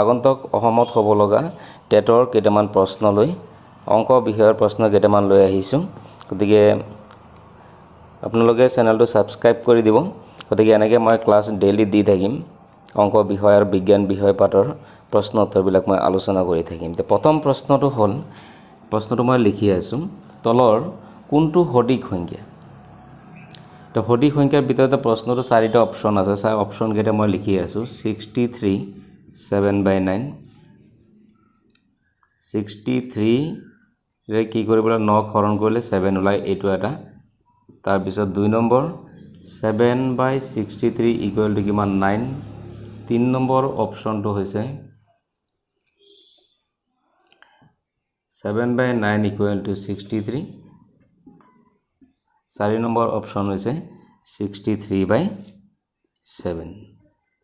আগন্তক অসমত হ'ব লগা টেটৰ কেইটামান প্ৰশ্ন লৈ অংক বিষয়ৰ প্ৰশ্ন কেইটামান লৈ আহিছোঁ। গতিকে আপোনালোকে চেনেলটো ছাবস্ক্ৰাইব কৰি দিব। গতিকে এনেকৈ মই ক্লাছ ডেইলি দি থাকিম। অংক বিষয় আৰু বিজ্ঞান বিষয় পাঠৰ প্ৰশ্ন উত্তৰবিলাক মই আলোচনা কৰি থাকিম। প্ৰথম প্ৰশ্নটো হ'ল, প্ৰশ্নটো মই লিখি আছোঁ, তলৰ কোনটো সঠিক সংখ্যা? তো সঠিক সংখ্যাৰ ভিতৰতে প্ৰশ্নটো 4টা অপশ্যন আছে। অপশ্যনকেইটা মই লিখি আছোঁ। 63 7/9, 63 ৰে কি কৰিব লাগে, 9 হৰণ কৰিলে 7 ওলায়, এইটো এটা। তাৰপিছত 2 নম্বৰ 7/63 ইকুৱেল টু কিমান, 9। 3 নম্বৰ অপশ্যনটো হৈছে 7/9 ইকুৱেল টু 63। 4 নম্বৰ অপশ্যন হৈছে 63/7।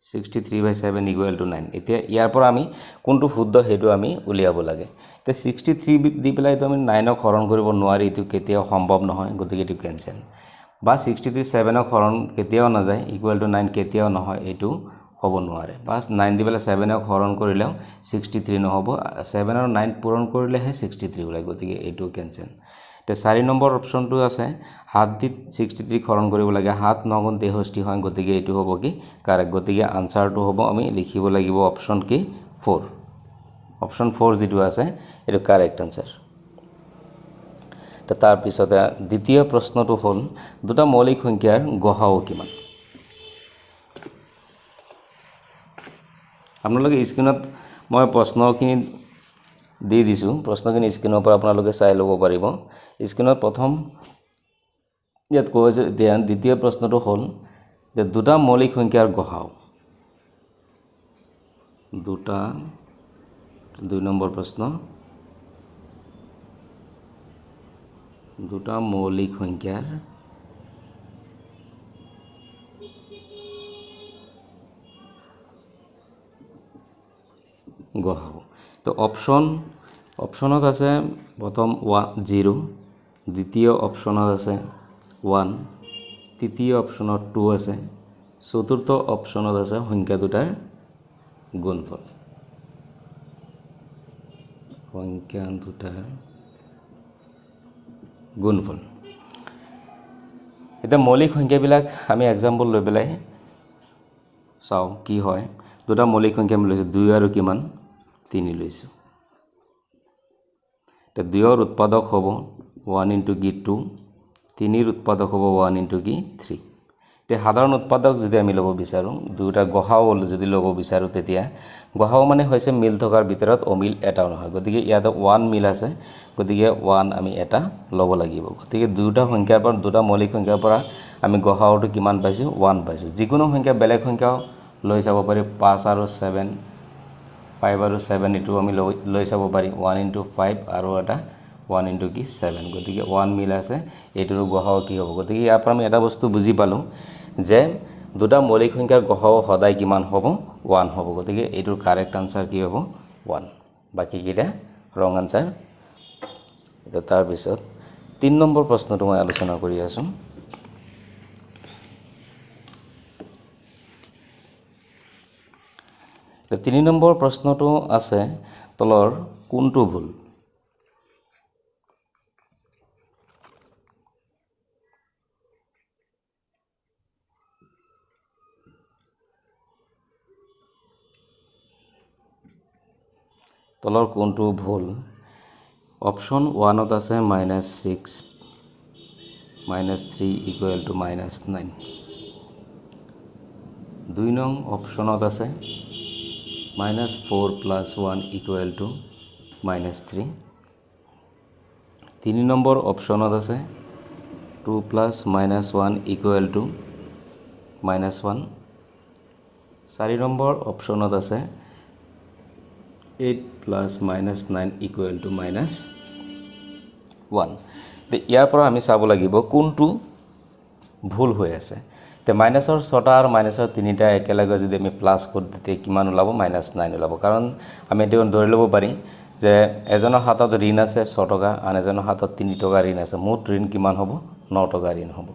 63/7 ইকুৱেল টু 9। এতিয়া ইয়াৰ পৰা আমি কোনটো শুদ্ধ সেইটো আমি উলিয়াব লাগে। এতিয়া 63 দি পেলাইতো আমি 9ক হৰণ কৰিব নোৱাৰি, এইটো কেতিয়াও সম্ভৱ নহয়, গতিকে এইটো কেনচেল। বা 63 7ক হৰণ কেতিয়াও নাযায়, ইকুৱেল টু 9 কেতিয়াও নহয়, এইটো হ'ব নোৱাৰে। বা 9 দি পেলাই 7ক হৰণ কৰিলেও 63 নহ'ব, 7 আৰু 9 পূৰণ কৰিলেহে 63 ওলায়, গতিকে এইটো কেনচেল। এতিয়া 4 নম্বৰ অপশ্যনটো আছে, 7 দি 63 হৰণ কৰিব লাগে, 7 9 গুণ 63 হয়, গতিকে এইটো হ'ব কি কাৰেক্ট। গতিকে আনচাৰটো হ'ব, আমি লিখিব লাগিব অপশ্যন কি 4। অপশ্যন 4 যিটো আছে এইটো কাৰেক্ট আনচাৰ। তাৰপিছতে দ্বিতীয় প্ৰশ্নটো হ'ল, দুটা মৌলিক সংখ্যাৰ গসাউ কিমান? আপোনালোকে স্ক্ৰীনত মই প্ৰশ্নখিনি দি দিছোঁ, প্ৰশ্নখিনি স্ক্ৰীনৰ পৰা আপোনালোকে চাই ল'ব পাৰিব। স্ক্ৰীনত প্ৰথম ইয়াত কৈ আছে, এতিয়া দ্বিতীয় প্ৰশ্নটো হ'ল যে দুটা মৌলিক সংখ্যাৰ গসাউ। 2 নম্বৰ প্ৰশ্ন, দুটা মৌলিক সংখ্যাৰ গসাউ। তো অপশ্যনত আছে প্ৰথম 0, দ্বিতীয় অপশ্যনত আছে 1, তৃতীয় অপশ্যনত 2 আছে, চতুৰ্থ অপশ্যনত আছে সংখ্যা দুটাৰ গুণফল। সংখ্যা দুটাৰ গুণফল। এতিয়া মৌলিক সংখ্যাবিলাক আমি এক্সাম্পল লৈ পেলাই চাওঁ কি হয়। দুটা মৌলিক সংখ্যা আমি লৈছোঁ, 2 আৰু কিমান 3 লৈছোঁ। এতিয়া 2ৰ উৎপাদক হ'ব 1 × 2, 3ৰ উৎপাদক হ'ব 1 × 3। এতিয়া সাধাৰণ উৎপাদক যদি আমি ল'ব বিচাৰোঁ, দুটা গসাউ যদি ল'ব বিচাৰোঁ, তেতিয়া গসাউ মানে হৈছে মিল থকাৰ ভিতৰত অমিল এটাও নহয়। গতিকে ইয়াতে 1 মিল আছে, গতিকে 1 আমি এটা ল'ব লাগিব। গতিকে দুটা সংখ্যাৰ পৰা, দুটা মৌলিক সংখ্যাৰ পৰা আমি গসাউটো কিমান পাইছোঁ, 1 পাইছোঁ। যিকোনো সংখ্যা বেলেগ সংখ্যাও লৈ চাব পাৰি, 5 আৰু 7, 5 আৰু 7 এইটো আমি লৈ চাব পাৰি, 1 × 5 আৰু এটা 1 × 7। গতিকে 1 মিল আছে, এইটোৰ গসাউ কি হ'ব? গতিকে ইয়াৰ পৰা আমি এটা বস্তু বুজি পালোঁ যে দুটা মৌলিক সংখ্যাৰ গসাউ সদায় কিমান হ'ব, 1 হ'ব। গতিকে এইটোৰ কাৰেক্ট আনচাৰ কি হ'ব, 1। বাকীকেইটা ৰং আনচাৰ। তাৰপিছত 3 নম্বৰ প্ৰশ্নটো মই আলোচনা কৰি আছোঁ। তো 3 নম্বৰ প্ৰশ্নটো আছে, তলৰ কোনটো ভুল? তলৰ কোনটো ভুল? অপশ্যন 1ত আছে -6 -3 ইকুৱেল টু -9। 2 নং অপশ্যনত আছে -4 + 1 ইকুৱেল টু -3। 3 নম্বৰ অপশ্যনত আছে 2 + -1 ইকুৱেল টু -1। 4 নম্বৰ অপশ্যনত আছে 8 + -9 ইকুৱেল টু -1। তো ইয়াৰ পৰা আমি চাব লাগিব কোনটো ভুল হৈ আছে। তো মাইনাছৰ 6টা আৰু মাইনাছৰ 3টা একেলগে যদি আমি প্লাছ কৰোঁ, তেতিয়া কিমান ওলাব, -9 ওলাব। কাৰণ আমি এইটো ধৰি ল'ব পাৰি যে এজনৰ হাতত ঋণ আছে 6 টকা, আন এজনৰ হাতত 3 টকা ঋণ আছে, মুঠ ঋণ কিমান হ'ব, 9 টকা ঋণ হ'ব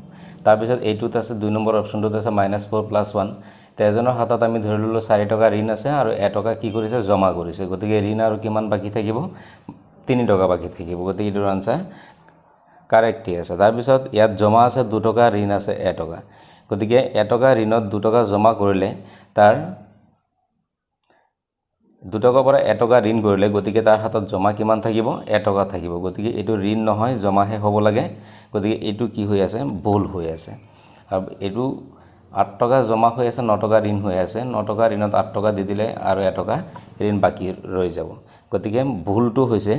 তাৰপিছত এইটোত আছে 2 নম্বৰ অপচনটোত আছে -4 + 1 তেজনৰ হাতত আমি ধৰি ললো 4 টকা ঋণ আছে আৰু 1 টকা কি কৰিছে জমা কৰিছে গতিকে ঋণ আৰু কিমান বাকি থাকিব 3 টকা বাকি থাকিব গতিকে এইটোৰ আনসাৰ কাৰেক্টই আছে তাৰপিছত ইয়াত জমা আছে 2 টকা ঋণ আছে 1 টকা গতিকে 1 টকা ঋণত 2 টকা জমা কৰিলে তাৰ 2 টকাৰ পৰা 1 টকা ঋণ কৰিলে গতিকে তাৰ হাতত জমা কিমান থাকিব 1 টকা থাকিব গতিকে এইটো ঋণ নহয় জমাহে হ'ব লাগে গতিকে এইটো কি হৈ আছে ভুল হৈ আছে আৰু এইটো 8 টকা জমা হৈ আছে 9 টকা ঋণ হৈ আছে 9 টকা ঋণত 8 টকা দি দিলে আৰু 1 টকা ঋণ বাকি ৰৈ যাব গতিকে ভুলটো হৈছে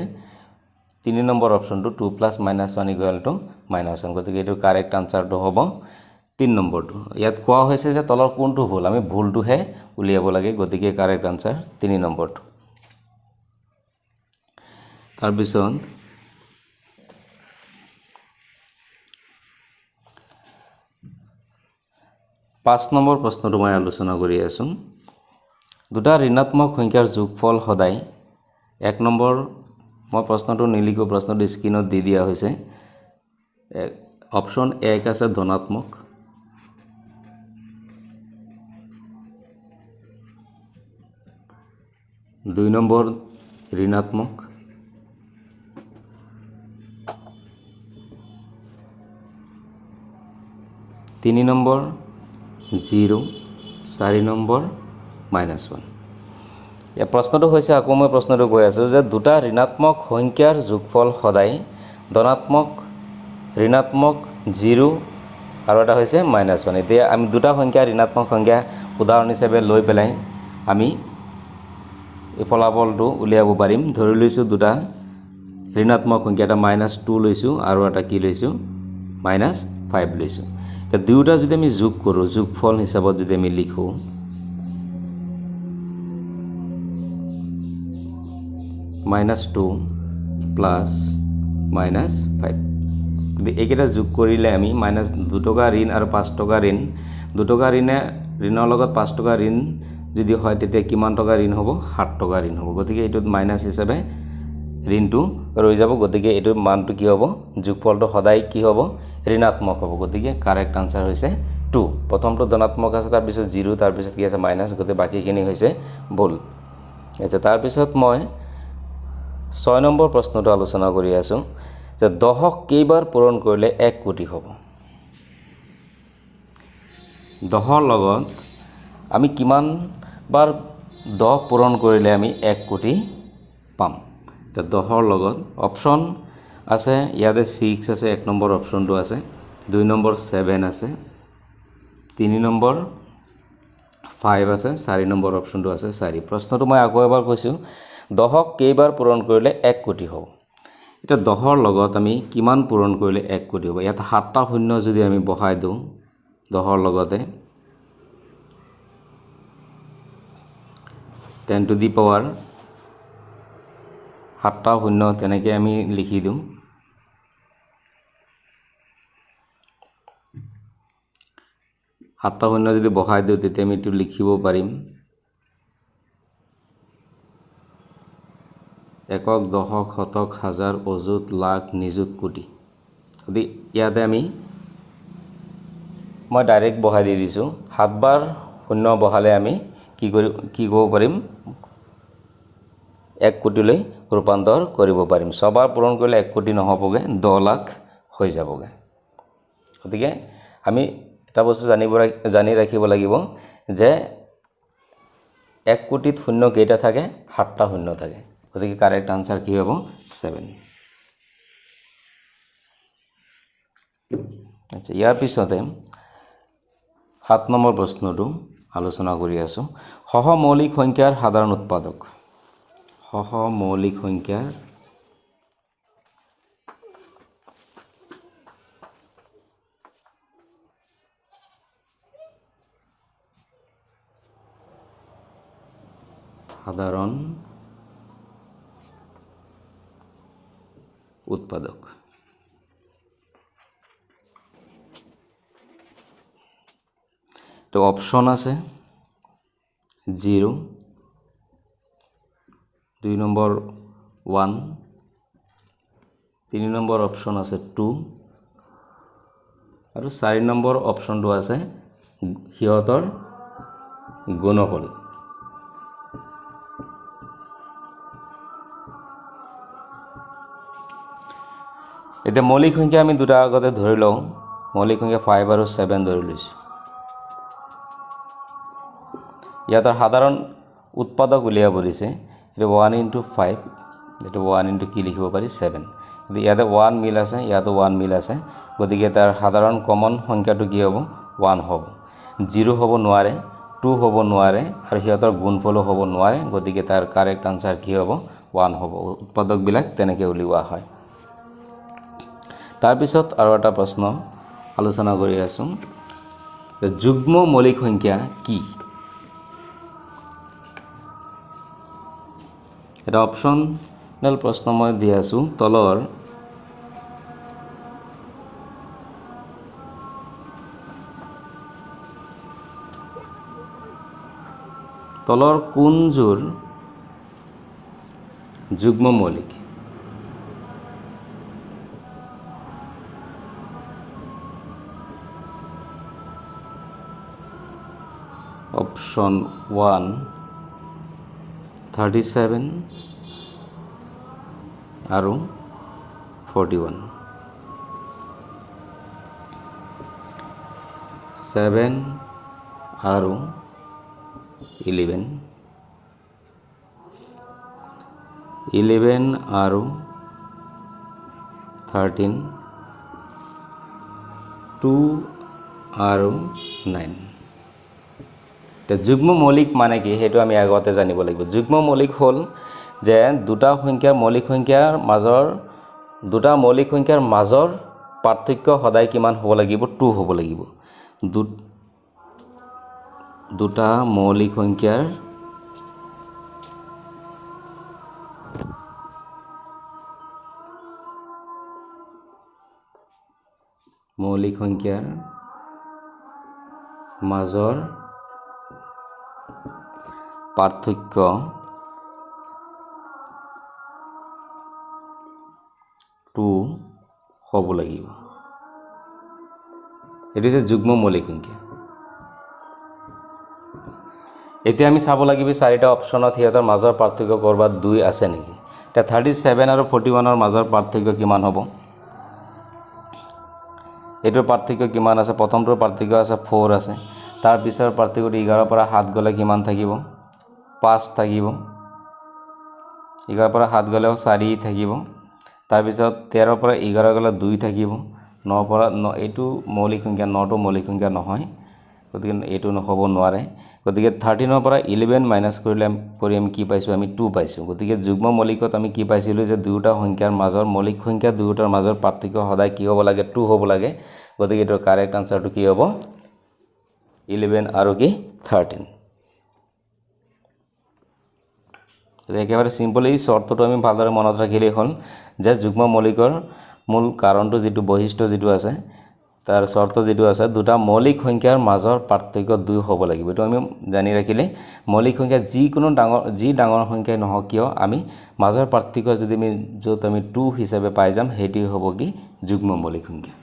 3 নম্বৰ অপচনটো 2 + -1 = -1 গতিকে এইটো কাৰেক্ট আনসাৰটো হ'ব 3 নম্বৰটো ইয়াত কোৱা হৈছে যে তলৰ কোনটো ভুল আমি ভুলটোহে উলিয়াব লাগে গতিকে কাৰেক্ট আনসাৰ 3 নম্বৰটো তাৰপিছত 5 নম্বৰ প্ৰশ্নটো মই আলোচনা কৰি আছো দুটা ঋণাত্মক সংখ্যাৰ যোগফল সদায় 1 নম্বৰ মই প্ৰশ্নটো নিলিখো প্ৰশ্নটো স্ক্ৰীনত দি দিয়া হৈছে অপচন 1 আছে ধনাত্মক 2 নম্বৰ ঋণাত্মক 3 নম্বৰ 0 4 নম্বৰ -1 এই প্ৰশ্নটো হৈছে আকৌ মই প্ৰশ্নটো কৈ আছো যে দুটা ঋণাত্মক সংখ্যাৰ যোগফল সদায় ধনাত্মক ঋণাত্মক 0 আৰু এটা হৈছে -1 এতিয়া আমি দুটা সংখ্যা ঋণাত্মক সংখ্যা উদাহৰণ হিচাপে লৈ পেলাই আমি এই ফলাফলটো উলিয়াব পাৰিম ধৰি লৈছো দুটা ঋণাত্মক সংখ্যা এটা -2 লৈছো আৰু এটা কি লৈছো -5 লৈছো এতিয়া দুটা যদি আমি যোগ কৰো যোগফল হিচাপত যদি আমি লিখো -2 প্লাস -5 এইকেইটা যোগ কৰিলে আমি -2 টকা ঋণ আৰু 5 টকা ঋণ 2 টকা ঋণৰ লগত 5 টকা ঋণ যদি হয় তেতিয়া কিমান টকা ঋণ হ'ব 7 টকা ঋণ হ'ব গতিকে এইটোত মাইনাস হিচাপে ঋণটো ৰৈ যাব গতিকে এইটোৰ মানটো কি হ'ব যোগফলটো সদায় কি হ'ব ঋণাত্মক হ'ব গতিকে কাৰেক্ট আনসাৰ হৈছে 2 প্ৰথমটো ধনাত্মক আছে তাৰ পিছত 0 তাৰ পিছত কি আছে মাইনাস গতে বাকিখিনি হৈছে ভুল আছে তাৰ পিছত মই 6 নম্বৰ প্ৰশ্নটো আলোচনা কৰি আছো যে 10ক কেইবাৰ পূৰণ কৰিলে 1 কোটি হ'ব 10ৰ লগত আমি কিমান বাৰ 10 পূৰণ কৰিলে আমি 1 কোটি পাম তো 10ৰ লগত অপচন আছে ইয়াতে 6 আছে 1 নম্বৰ অপচনটো আছে 2 নম্বৰ 7 আছে 3 নম্বৰ 5 আছে 4 নম্বৰ অপচনটো আছে 4 প্ৰশ্নটো মই আকৌ এবাৰ কৈছো 10ক কেইবাৰ পূৰণ কৰিলে 1 কোটি হ'ব এটা 10ৰ লগত আমি কিমান পূৰণ কৰিলে 1 কোটি হ'ব ইয়াত 7টা শূন্য যদি আমি বহাই দিও 10ৰ লগতে 10 to the power 7টা শূন্য তেনেকৈ আমি লিখি দিম 7টা শূন্য যদি বহাই দিও তেতিয়া আমি এটো লিখিব পাৰিম একক দশক শতক হাজাৰ অযুত লাখ নিযুত কোটি যদি ইয়াতে আমি মই ডাইৰেক্ট বহাই দি দিছো 7 বাৰ শূন্য বহালে আমি কি কৰিব পাৰিম 1 কোটিলৈ ৰূপান্তৰ কৰিব পাৰিম সবাৰ পূৰণ কৰিলে 1 কোটি নহবগে 10 লাখ হৈ যাবগে গতিকে আমি এটা বস্তু জানি ৰাখিব লাগিব যে 1 কোটিত শূন্য কেইটা থাকে 7টা শূন্য থাকে গতিকে কাৰেক্ট আনসাৰ কি হ'ব 7 আচ্ছা ইয়াৰ পিছতে 7 নম্বৰ প্ৰশ্নটো আলোচনা কৰি আছো সহমৌলিক সংখ্যাৰ সাধাৰণ উৎপাদক সহমৌলিক সংখ্যাৰ সাধাৰণ উৎপাদক তো অপশন আছে 0 2 নম্বৰ 1 3 নম্বৰ অপশন আছে 2 আৰু 4 নম্বৰ অপশ্যনটো আছে সিহঁতৰ গুণফল। এতিয়া মৌলিক সংখ্যা আমি দুটা আগতে ধৰি লওঁ। মৌলিক সংখ্যা 5 আৰু 7 ধৰি লৈছোঁ। ইয়াতৰ সাধাৰণ উৎপাদক উলিয়াব দিছে। এইটো 1 × 5, এইটো 1 × কি লিখিব পাৰি 7। কিন্তু ইয়াতে 1 মিল আছে, ইয়াতো 1 মিল আছে, গতিকে তাৰ সাধাৰণ কমন সংখ্যাটো কি হ'ব 1 হ'ব। 0 হ'ব নোৱাৰে, 2 হ'ব নোৱাৰে আৰু সিহঁতৰ গুণফলো হ'ব নোৱাৰে, গতিকে তাৰ কাৰেক্ট আনসাৰ কি হ'ব 1 হ'ব। উৎপাদকবিলাক তেনেকৈ উলিওৱা হয়। তাৰপিছত আৰু এটা প্ৰশ্ন আলোচনা কৰি আছোঁ, যুগ্ম মৌলিক সংখ্যা কি? এটা অপশ্যনেল প্ৰশ্ন মই দি আছোঁ। তলৰ কোনযোৰ যুগ্ম মৌলিক? অপশ্যন 1 37 আৰু 41। 7 আৰু 11, 11 আৰু 13, 2 আৰু 9। এতিয়া যুগ্ম মৌলিক মানে কি সেইটো আমি আগতে জানিব লাগিব। যুগ্ম মৌলিক হ'ল যে দুটা মৌলিক সংখ্যাৰ মাজৰ পাৰ্থক্য সদায় কিমান হ'ব লাগিব 2 হ'ব লাগিব। দুটা মৌলিক সংখ্যাৰ মাজৰ পাৰ্থক্য 2 হ'ব লাগিব। এটো হৈছে যুগ্ম মৌলিক সংখ্যা। এতিয়া আমি চাব লাগিব চাৰিটা অপশ্যনত সিহঁতৰ মাজৰ পাৰ্থক্য কৰবাত 2 আছে নেকি। এতিয়া 37 আৰু 41ৰ মাজৰ পাৰ্থক্য কিমান হ'ব? এইটোৰ পাৰ্থক্য কিমান আছে? প্ৰথমটোৰ পাৰ্থক্য আছে 4 আছে। তাৰ পিছৰ পাৰ্থক্যটো 11 পৰা 7 গ'লে কিমান থাকিব? 5 থাকিব। 11 পৰা 7 গ'লেও 4 থাকিব। তাৰপিছত 13 পৰা 11 গ'লে 2 থাকিব। 9 পৰা 9, এইটো মৌলিক সংখ্যা, 9টো মৌলিক সংখ্যা নহয়, গতিকে এইটো নহ'ব নোৱাৰে। গতিকে 13ৰ পৰা 11 মাইনাছ কৰি আমি কি পাইছোঁ? আমি 2 পাইছোঁ। গতিকে যুগ্ম মৌলিকত আমি কি পাইছিলোঁ যে দুয়োটা সংখ্যাৰ মাজৰ মৌলিক সংখ্যা দুয়োটাৰ মাজৰ পাৰ্থক্য সদায় কি হ'ব লাগে 2 হ'ব লাগে। গতিকে এইটোৰ কাৰেক্ট আনসাৰটো কি হ'ব 11 আৰু কি 13। একেবাৰে চিম্পল। এই চৰ্তটো আমি ভালদৰে মনত ৰাখিলেই হ'ল যে যুগ্ম মৌলিকৰ মূল কাৰণটো যিটো বৈশিষ্ট্য যিটো আছে, তাৰ চৰ্ত যিটো আছে, দুটা মৌলিক সংখ্যাৰ মাজৰ পাৰ্থক্য 2 হ'ব লাগিব। এইটো আমি জানি ৰাখিলে মৌলিক সংখ্যা যি ডাঙৰ সংখ্যাই নহওক কিয় আমি মাজৰ পাৰ্থক্য যদি য'ত আমি 2 হিচাপে পাই যাম সেইটোৱে হ'ব কি যুগ্ম মৌলিক সংখ্যা।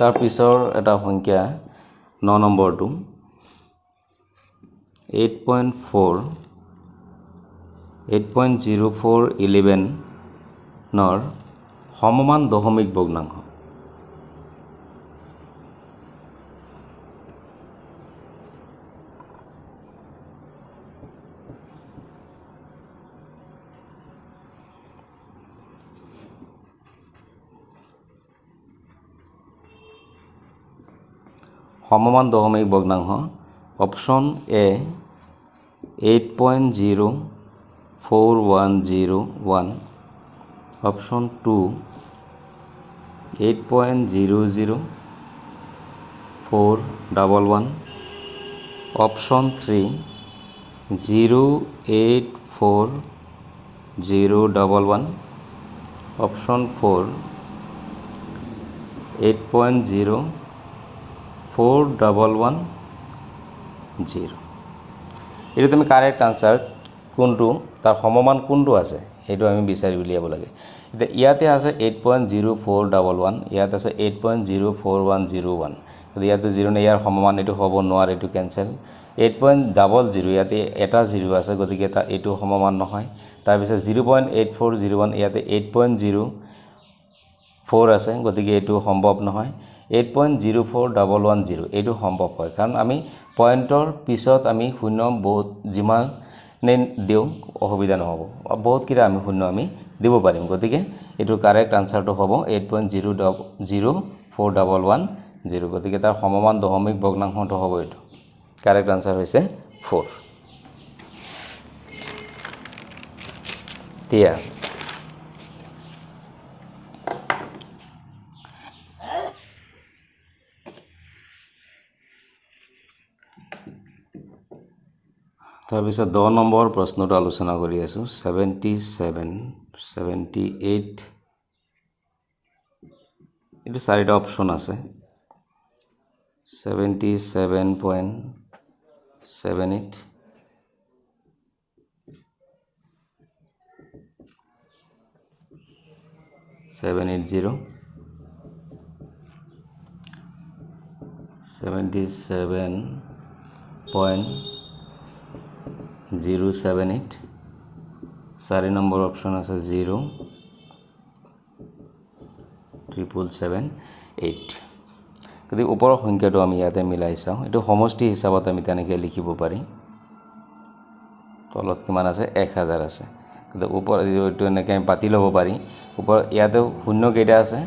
তাৰ পিছৰ এটা সংখ্যা 9 নম্বৰটো 8.0411ৰ সমমান দশমিক ভগ্নাংশ। সমমান দশমিক ভগ্নাংশ। Option A 8.0411, option 2 8.00411, option 3 0.8401, option 4 8.04110। এইটো তুমি কাৰেক্ট আনসাৰ কোনটো তাৰ সমমান কোনটো আছে সেইটো আমি বিচাৰি উলিয়াব লাগে এতিয়া ইয়াতে আছে 8.0411 ইয়াত আছে 8.04101 যদি ইয়াতে 0 নে ইয়াৰ সমমান এটো হ'ব নোৱাৰে এটো ক্যান্সেল 8.00 ইয়াতে এটা 0 আছে গতিকে তা এটো সমমান নহয় তাৰ পিছত 0.8401 ইয়াতে 8.04 আছে গতিকে এটো সম্ভৱ নহয় 8.04110 এটো সম্ভৱ হয় কাৰণ আমি পয়েন্টৰ পিছত আমি শূন্য বহুত যিমান দিও অসুবিধা নহব বহুত কিৰা আমি শূন্য আমি দিব পাৰিম গতিকে এটো কাৰেক্ট আনসাৰটো হ'ব 8.00411 গতিকে তাৰ সমমান দশমিক ভগ্নাংশটো হ'ব এটো কাৰেক্ট আনসাৰ হৈছে 4 তিয়া তাৰ পিছত 10 নম্বৰ প্ৰশ্নটো আলোচনা কৰি আছো 77 78 এটো চাৰিটা অপচন আছে 77.78 780 77.078 4 নম্বৰ অপচন আছে 0 777.8 যদি ওপৰৰ সংখ্যাটো আমি ইয়াতে মিলাই চাও এটো সমষ্টি হিচাপত আমি তেনেকৈ লিখিব পাৰি তলত কিমান আছে 1000 আছে কিন্তু ওপৰ এটো এনেকৈ আমি পাতি ল'ব পাৰি ওপৰ ইয়াতে শূন্য কেইটা আছে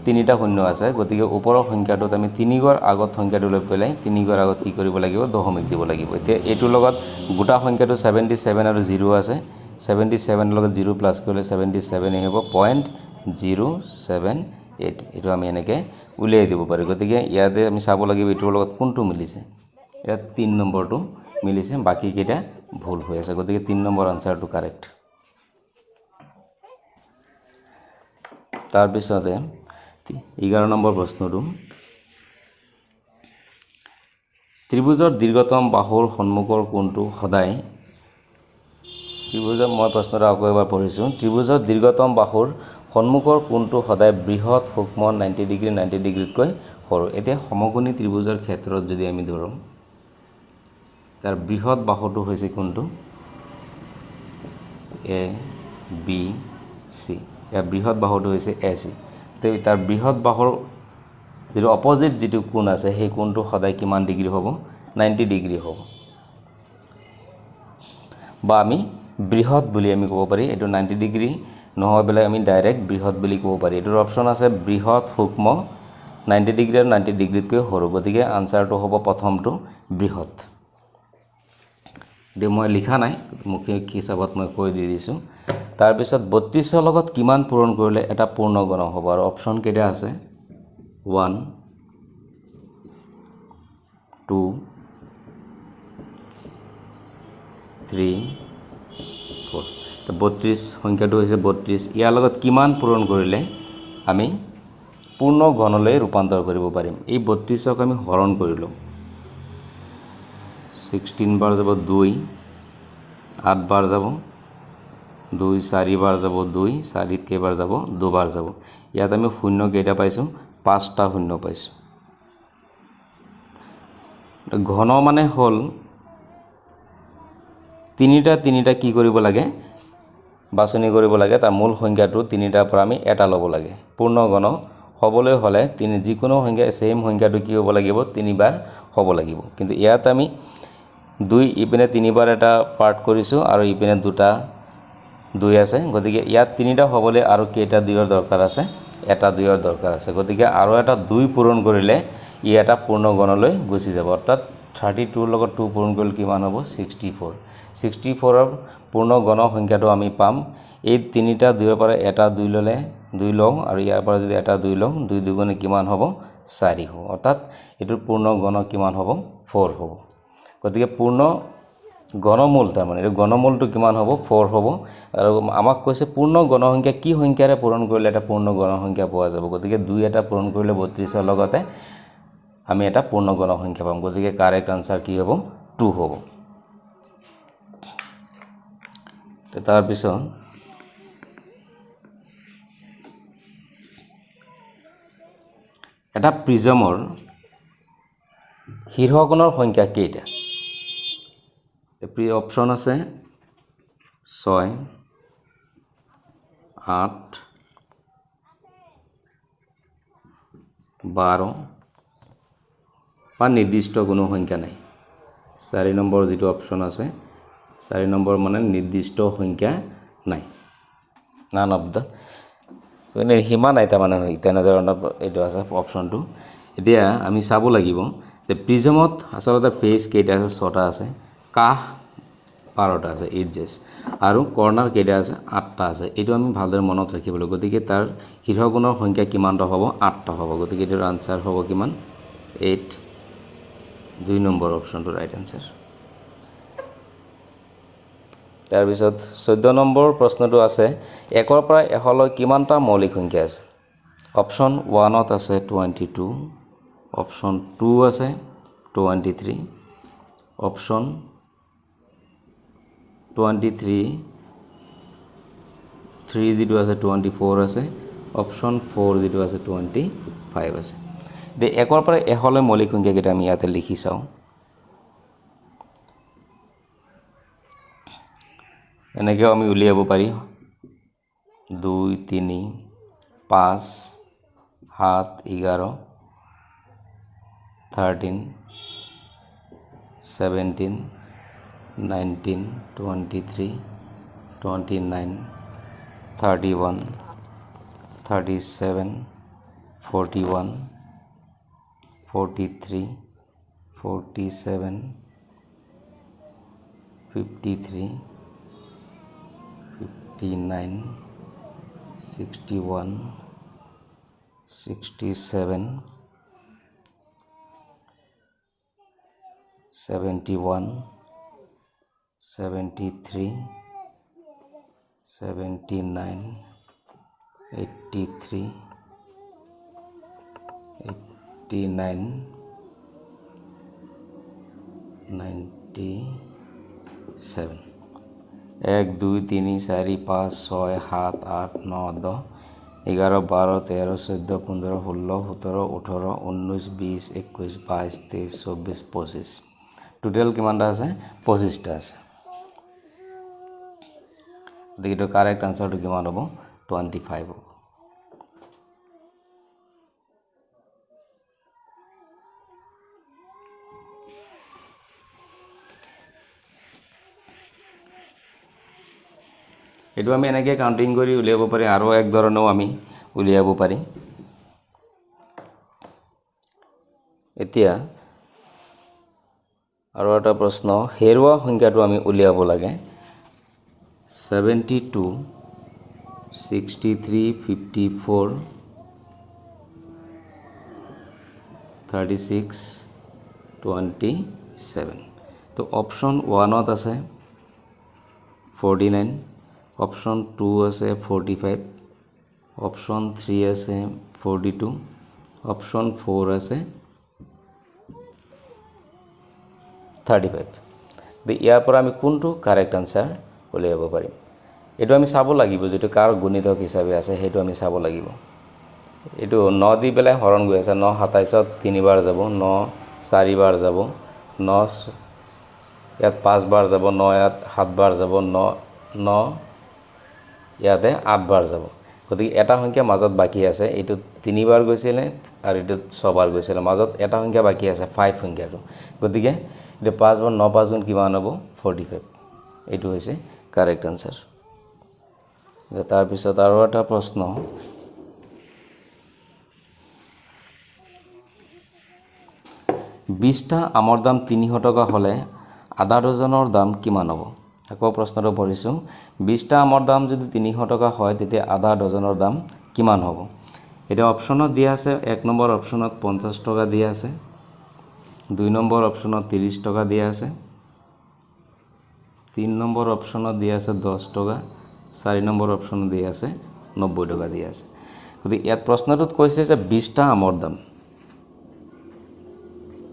তিনিটা শূন্য আছে গতিকে ওপৰৰ সংখ্যাটোত আমি 3 গৰ আগত সংখ্যাটো লৈ পেলাই 3 গৰ আগত কি কৰিব লাগিব দশমিক দিব লাগিব এতিয়া এটো লগত গোটা সংখ্যাটো 77 আৰু 0 আছে 77 লগত 0 প্লাস কৰিলে 77 হ'ব 0.078 এটো আমি এনেকৈ উলিয়াই দিব পাৰি গতিকে ইয়াতে আমি চাব লাগিব এটোৰ লগত কোনটো মিলিছে ইয়াত 3 নম্বৰটো মিলিছে বাকি কেইটা ভুল হৈ আছে গতিকে 3 নম্বৰ আনসাৰটো কাৰেক্ট তাৰ পিছতে 11 নম্বৰ প্ৰশ্নটো ত্ৰিভুজৰ দীৰ্ঘতম বাহুৰ সন্মুখৰ কোণটো সদায় ত্ৰিভুজৰ মই প্ৰশ্নটো আকৌ এবাৰ পঢ়িছো ত্ৰিভুজৰ দীৰ্ঘতম বাহুৰ সন্মুখৰ কোণটো সদায় বৃহৎ সূক্ষ্ম 90 ডিগ্ৰী 90 ডিগ্ৰীতকৈ সৰু এতিয়া সমকোণী ত্ৰিভুজৰ ক্ষেত্ৰত যদি আমি ধৰো তাৰ বৃহৎ বাহুটো হৈছে কোণটো এ বি সি या বৃহৎ বাহুটো হৈছে এসি তে তাৰ বৃহৎ বাহুৰ যেটো অপোজিট যেটো কোণ আছে সেই কোণটো সদায় কিমান ডিগ্ৰী হ'ব 90 ডিগ্ৰী হ'ব বা আমি বৃহৎ বুলি আমি ক'ব পাৰি এটো 90 ডিগ্ৰী নহয় বলে আমি ডাইৰেক্ট বৃহৎ বুলি ক'ব পাৰি এটোৰ অপচন আছে বৃহৎ সূক্ষ্ম 90 ডিগ্ৰী আৰু 90 ডিগ্ৰীতকৈ সৰু গতিকে আনসাৰটো হ'ব প্ৰথমটো বৃহৎ দে মই লিখা নাই মুখ্য হিচাপত মই কৈ দি দিছো তাৰ পিছত 32 লগত কিমান পূৰণ কৰিলে এটা পূৰ্ণ গণ হ'ব আৰু অপচন কেইটা আছে 1 2 3 4 তো 32 সংখ্যাটো হৈছে 32 ইয়াৰ লগত কিমান পূৰণ কৰিলে আমি পূৰ্ণ গণলৈ ৰূপান্তৰ কৰিব পাৰিম এই 32ক আমি হৰণ কৰিলো 16 বাৰ যাব 2 8 বাৰ যাব 2 4 বাৰ যাব 2 4 কেইবাৰ যাব 2 বাৰ যাব ইয়াত আমি শূন্য কেইটা পাইছো 5টা শূন্য পাইছো ঘন মানে হল তিনিটা কি কৰিব লাগে বাছনি কৰিব লাগে তাৰ মূল সংখ্যাটো তিনিটাৰ পৰা আমি এটা ল'ব লাগে পূৰ্ণ গণ হ'বলৈ হলে তিনি যিকোনো সংখ্যা সেম সংখ্যাটো কি হ'ব লাগিব তিনিবাৰ হ'ব লাগিব কিন্তু ইয়াত আমি 2 ইপিনে তিনিবাৰ এটা পাৰ্ট কৰিছো আৰু ইপিনে দুটা 2 আছে গতিকে ইয়াত তিনিটা হ'বলৈ আৰু কেইটা 2ৰ দৰকাৰ আছে এটা 2ৰ দৰকাৰ আছে গতিকে আৰু এটা 2 পূৰণ কৰিলে ই এটা পূৰ্ণ গণলৈ গুচি যাব অৰ্থাৎ 32 ৰ লগত 2 পূৰণ কৰিলে কিমান হ'ব 64 64 ৰ পূৰ্ণ গণ সংখ্যাটো আমি পাম এই তিনিটা 2ৰ পৰা এটা 2 ললে 2 লওঁ আৰু ইয়াৰ পৰা যদি এটা 2 লওঁ 2 দুগুণে কিমান হ'ব 4 হ'ব অৰ্থাৎ এটোৰ পূৰ্ণ গণ কিমান হ'ব 4 হ'ব গতিকে পূৰ্ণ গণমূল তাৰ মানে এই গণমূলটো কিমান হ'ব 4 হ'ব আৰু আমাক কৈছে পূৰ্ণ গণ সংখ্যা কি সংখ্যাৰে পূৰণ কৰিলে এটা পূৰ্ণ গণ সংখ্যা পোৱা যাব গতিকে 2 এটা পূৰণ কৰিলে 32 ৰ লগতে আমি এটা পূৰ্ণ গণ সংখ্যা পাম গতিকে কাৰেক্ট আনসাৰ কি হ'ব 2 হ'ব তাৰপিছত এটা প্ৰিজমৰ শীৰ্ষকোণৰ সংখ্যা কেইটা অপশ্যন আছে 6 8 12 বা নিৰ্দিষ্ট কোনো সংখ্যা নাই 4 নম্বৰ যেটো অপশ্যন আছে 4 নম্বৰ মানে নিৰ্দিষ্ট সংখ্যা নাই নান অফ দা মানে হিমা নাই তাৰ মানে তেনেধৰণৰ এইটো আছে অপশ্যনটো এতিয়া আমি চাব লাগিব যে প্ৰিজমত আসলতে ফেজ কেইটা আছে 6টা আছে কাহ 12টা আছে এজেস আৰু কৰ্নাৰ কেইটা আছে 8টা আছে এইটো আমি ভালদৰে মনত ৰাখিব লাগিব গতিকে তাৰ শীৰ্ষকোণৰ সংখ্যা কিমানটা হ'ব 8টা হ'ব গতিকে এৰ আনসাৰ হ'ব কিমান 8 2 নম্বৰ অপশ্যনটো ৰাইট আনসাৰ তাৰ পিছত 14 নম্বৰ প্ৰশ্নটো আছে 1 ৰ পৰা 100 লৈ কিমানটা মৌলিক সংখ্যা আছে অপশ্যন 1 ত আছে 22 অপশ্যন 2 আছে 23 অপশ্যন 23 3 যেটো আছে 24 আছে অপশ্যন 4 যেটো আছে 25 আছে দে 1 ৰ পৰা 100 লৈ মৌলিক সংখ্যা কেইটা আমি ইয়াতে লিখি চাও এনেকৈ আমি উলিয়াব পাৰি 2 3 5 7 11 13 17 19 23 29 31 37 41 43 47 53 59 61 67 71 73 79 83 89 97 1 2 3 4 5 6 7 8 9 10 11 12 13 14 15 16 17 18 19 20 21 22 23 24 25 টোটাল কিমানটা আছে 25টা আছে দেখো কারেক্ট আনসারটো কিমান হ'ব 25 হ'ব এটো আমি এনেকৈ কাউন্টিং কৰি উলিয়াব পাৰি আৰু এক ধৰণেও আমি উলিয়াব পাৰি এতিয়া আৰু এটা প্ৰশ্ন হেৰুৱা সংখ্যাটো আমি উলিয়াব লাগে 72 63 54 36 27 তো অপশ্যন 1 ত আছে 49 অপশ্যন 2 আছে 45 অপশ্যন 3 আছে 42 অপশ্যন 4 আছে 35 তে ইয়াৰ পৰা আমি কোনটো কাৰেক্ট আনসাৰ উলিয়াব পাৰিম এটো আমি চাব লাগিব যেটো কাৰ গুণিতক হিচাপে আছে হেতু আমি চাব লাগিব এটো 9 দি পেলাই হৰণ গৈ আছে 9 27 ত 3 বাৰ যাব 9 4 বাৰ যাব 9 ইয়াত 5 বাৰ যাব 9 ইয়াত 7 বাৰ যাব 9 ইয়াতে 8 বাৰ যাব গতিকে এটা সংখ্যা মাজত বাকি আছে এটো 3 বাৰ গৈছিল আৰু এটো 6 বাৰ গৈছিল মাজত এটা সংখ্যা বাকি আছে 5 সংখ্যাটো গতিকে এটো 5 বাৰ 9 5 গুণ কিমান হ'ব 45 এটো হৈছে কাৰেক্ট আনসাৰ তাৰ পিছত আৰু এটা প্ৰশ্ন 20টা আমৰ দাম 300 টকা হলে আধা ডজনৰ দাম কিমান হ'ব আকৌ প্ৰশ্নটো পঢ়িছো 20টা আমৰ দাম যদি 300 টকা হয় তেতিয়া আধা ডজনৰ দাম কিমান হ'ব এটা অপচনত দিয়া আছে 1 নম্বৰ অপচনত 50 টকা দিয়া আছে 2 নম্বৰ অপচনত 30 টকা দিয়া আছে 3 নম্বৰ অপচনত দিয়া আছে 10 টকা 4 নম্বৰ অপচনত দিয়া আছে 90 টকা দিয়া আছে গতিকে ইয়াত প্ৰশ্নটোত কৈছে যে 20টা আমৰ দাম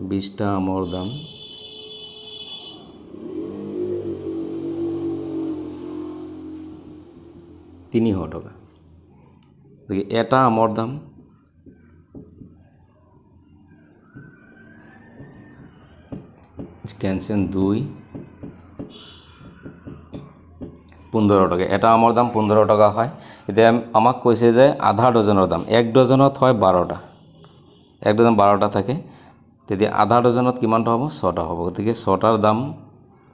20টা আমৰ দাম 300 টকা গতিকে এটা আমৰ দাম কেনচেল 2 15 টকা এটা আমৰ দাম 15 টকা হয় এতিয়া আমাক কৈছে যে আধা ডজনৰ দাম এক ডজনত হয় 12টা এক ডজন 12টা থাকে তেতিয়া আধা ডজনত কিমানটা হ'ব 6টা হ'ব গতিকে 6টাৰ দাম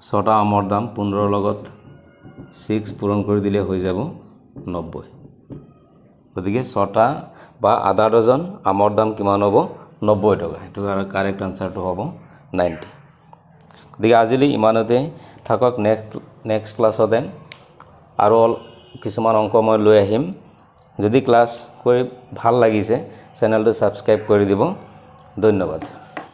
6টা আমৰ দাম 15 লগত 6 পূৰণ কৰি দিলে হৈ যাব 90 গতিকে 6টা বা আধা ডজন আমৰ দাম কিমান হ'ব 90 টকা এটো কাৰেক্ট আনসাৰটো হ'ব 90 গতিকে আজিলৈ ইমানতে থাকক নেক্সট ক্লাছতে আৰু কিছুমান অংক মই লৈ আহিম যদি ক্লাছ কৰি ভাল লাগিছে চেনেলটো সাবস্ক্ৰাইব কৰি দিব ধন্যবাদ